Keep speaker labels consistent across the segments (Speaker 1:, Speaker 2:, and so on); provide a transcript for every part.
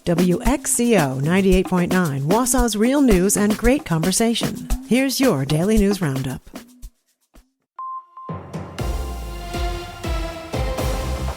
Speaker 1: WXCO 98.9, Wausau's real news and great conversation. Here's your Daily News Roundup.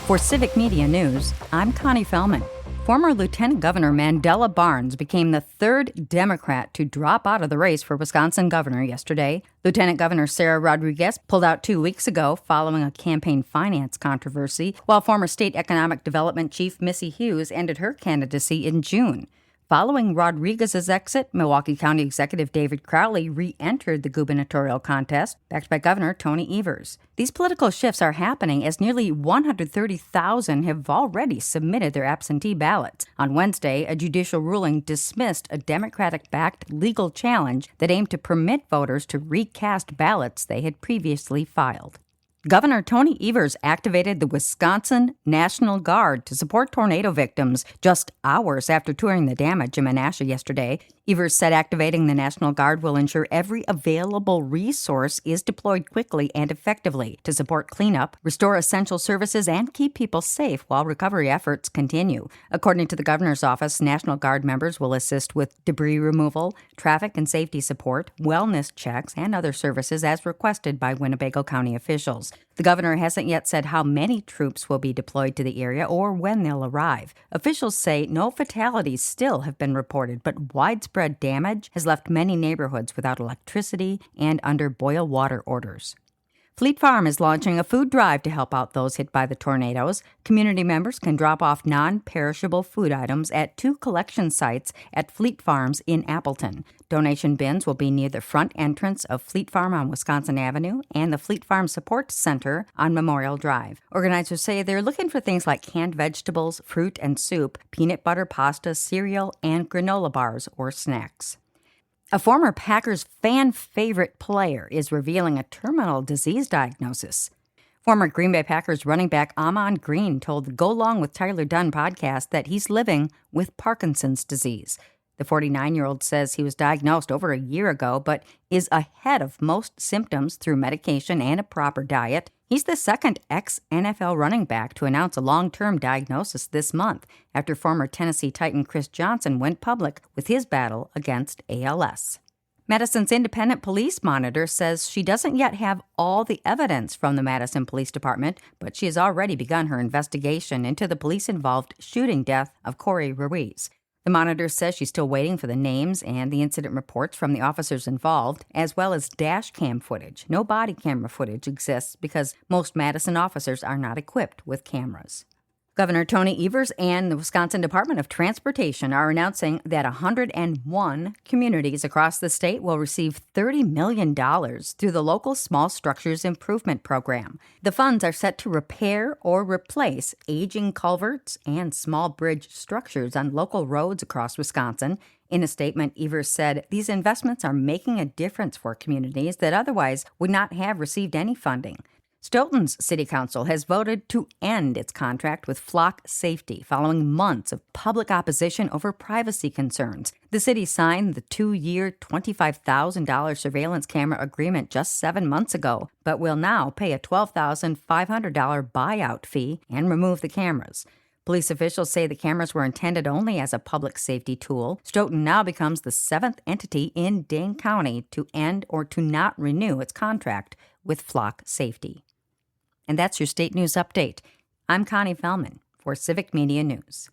Speaker 2: For Civic Media News, I'm Connie Fellman. Former Lieutenant Governor Mandela Barnes became the third Democrat to drop out of the race for Wisconsin governor yesterday. Lieutenant Governor Sarah Rodriguez pulled out 2 weeks ago following a campaign finance controversy, while former State Economic Development Chief Missy Hughes ended her candidacy in June. Following Rodriguez's exit, Milwaukee County Executive David Crowley re-entered the gubernatorial contest, backed by Governor Tony Evers. These political shifts are happening as nearly 130,000 have already submitted their absentee ballots. On Wednesday, a judicial ruling dismissed a Democratic-backed legal challenge that aimed to permit voters to recast ballots they had previously filed. Governor Tony Evers activated the Wisconsin National Guard to support tornado victims just hours after touring the damage in Menasha yesterday. Evers said activating the National Guard will ensure every available resource is deployed quickly and effectively to support cleanup, restore essential services, and keep people safe while recovery efforts continue. According to the governor's office, National Guard members will assist with debris removal, traffic and safety support, wellness checks, and other services as requested by Winnebago County officials. The governor hasn't yet said how many troops will be deployed to the area or when they'll arrive. Officials say no fatalities still have been reported, but widespread damage has left many neighborhoods without electricity and under boil water orders. Fleet Farm is launching a food drive to help out those hit by the tornadoes. Community members can drop off non-perishable food items at 2 collection sites at Fleet Farms in Appleton. Donation bins will be near the front entrance of Fleet Farm on Wisconsin Avenue and the Fleet Farm Support Center on Memorial Drive. Organizers say they're looking for things like canned vegetables, fruit and soup, peanut butter pasta, cereal, and granola bars or snacks. A former Packers fan favorite player is revealing a terminal disease diagnosis. Former Green Bay Packers running back Amon Green told the Go Long with Tyler Dunn podcast that he's living with Parkinson's disease. The 49-year-old says he was diagnosed over a year ago, but is ahead of most symptoms through medication and a proper diet. He's the second ex-NFL running back to announce a long-term diagnosis this month after former Tennessee Titan Chris Johnson went public with his battle against ALS. Madison's independent police monitor says she doesn't yet have all the evidence from the Madison Police Department, but she has already begun her investigation into the police-involved shooting death of Corey Ruiz. The monitor says she's still waiting for the names and the incident reports from the officers involved, as well as dash cam footage. No body camera footage exists because most Madison officers are not equipped with cameras. Governor Tony Evers and the Wisconsin Department of Transportation are announcing that 101 communities across the state will receive $30 million through the local Small Structures Improvement Program. The funds are set to repair or replace aging culverts and small bridge structures on local roads across Wisconsin. In a statement, Evers said these investments are making a difference for communities that otherwise would not have received any funding. Stoughton's City Council has voted to end its contract with Flock Safety following months of public opposition over privacy concerns. The city signed the 2-year, $25,000 surveillance camera agreement just 7 months ago, but will now pay a $12,500 buyout fee and remove the cameras. Police officials say the cameras were intended only as a public safety tool. Stoughton now becomes the 7th entity in Dane County to end or to not renew its contract with Flock Safety. And that's your state news update. I'm Connie Fellman for Civic Media News.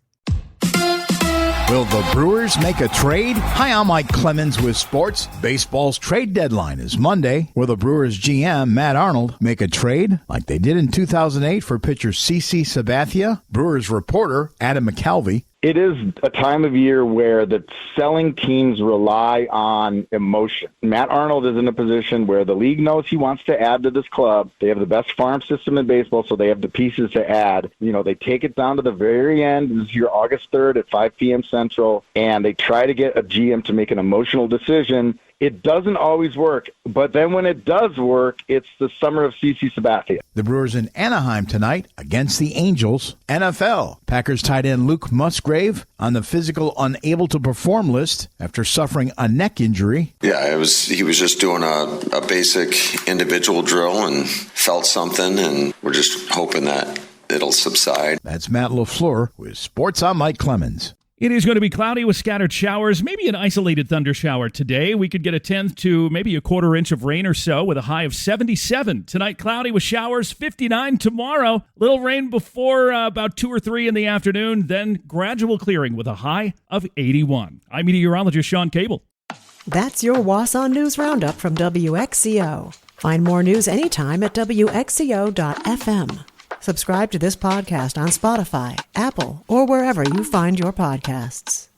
Speaker 3: Will the Brewers make a trade? Hi, I'm Mike Clemens with sports. Baseball's trade deadline is Monday. Will the Brewers GM, Matt Arnold, make a trade like they did in 2008 for pitcher CC Sabathia? Brewers reporter Adam McCalvey.
Speaker 4: It is a time of year where the selling teams rely on emotion. Matt Arnold is in a position where the league knows he wants to add to this club. They have the best farm system in baseball, so they have the pieces to add. You know, they take it down to the very end. This is your August 3rd at 5 p.m. Central, and they try to get a GM to make an emotional decision. It doesn't always work, but then when it does work, it's the summer of CC Sabathia.
Speaker 3: The Brewers in Anaheim tonight against the Angels. NFL. Packers tight end Luke Musgrave on the physical unable to perform list after suffering a neck injury.
Speaker 5: Yeah, he was just doing a basic individual drill and felt something, and we're just hoping that it'll subside.
Speaker 3: That's Matt LaFleur with Sports. I'm Mike Clemens.
Speaker 6: It is going to be cloudy with scattered showers, maybe an isolated thunder shower today. We could get a 10th to maybe a quarter inch of rain or so with a high of 77. Tonight, cloudy with showers, 59 tomorrow. Little rain before about 2 or 3 in the afternoon, then gradual clearing with a high of 81. I'm meteorologist Sean Cable.
Speaker 1: That's your Wausau News Roundup from WXCO. Find more news anytime at WXCO.FM. Subscribe to this podcast on Spotify, Apple, or wherever you find your podcasts.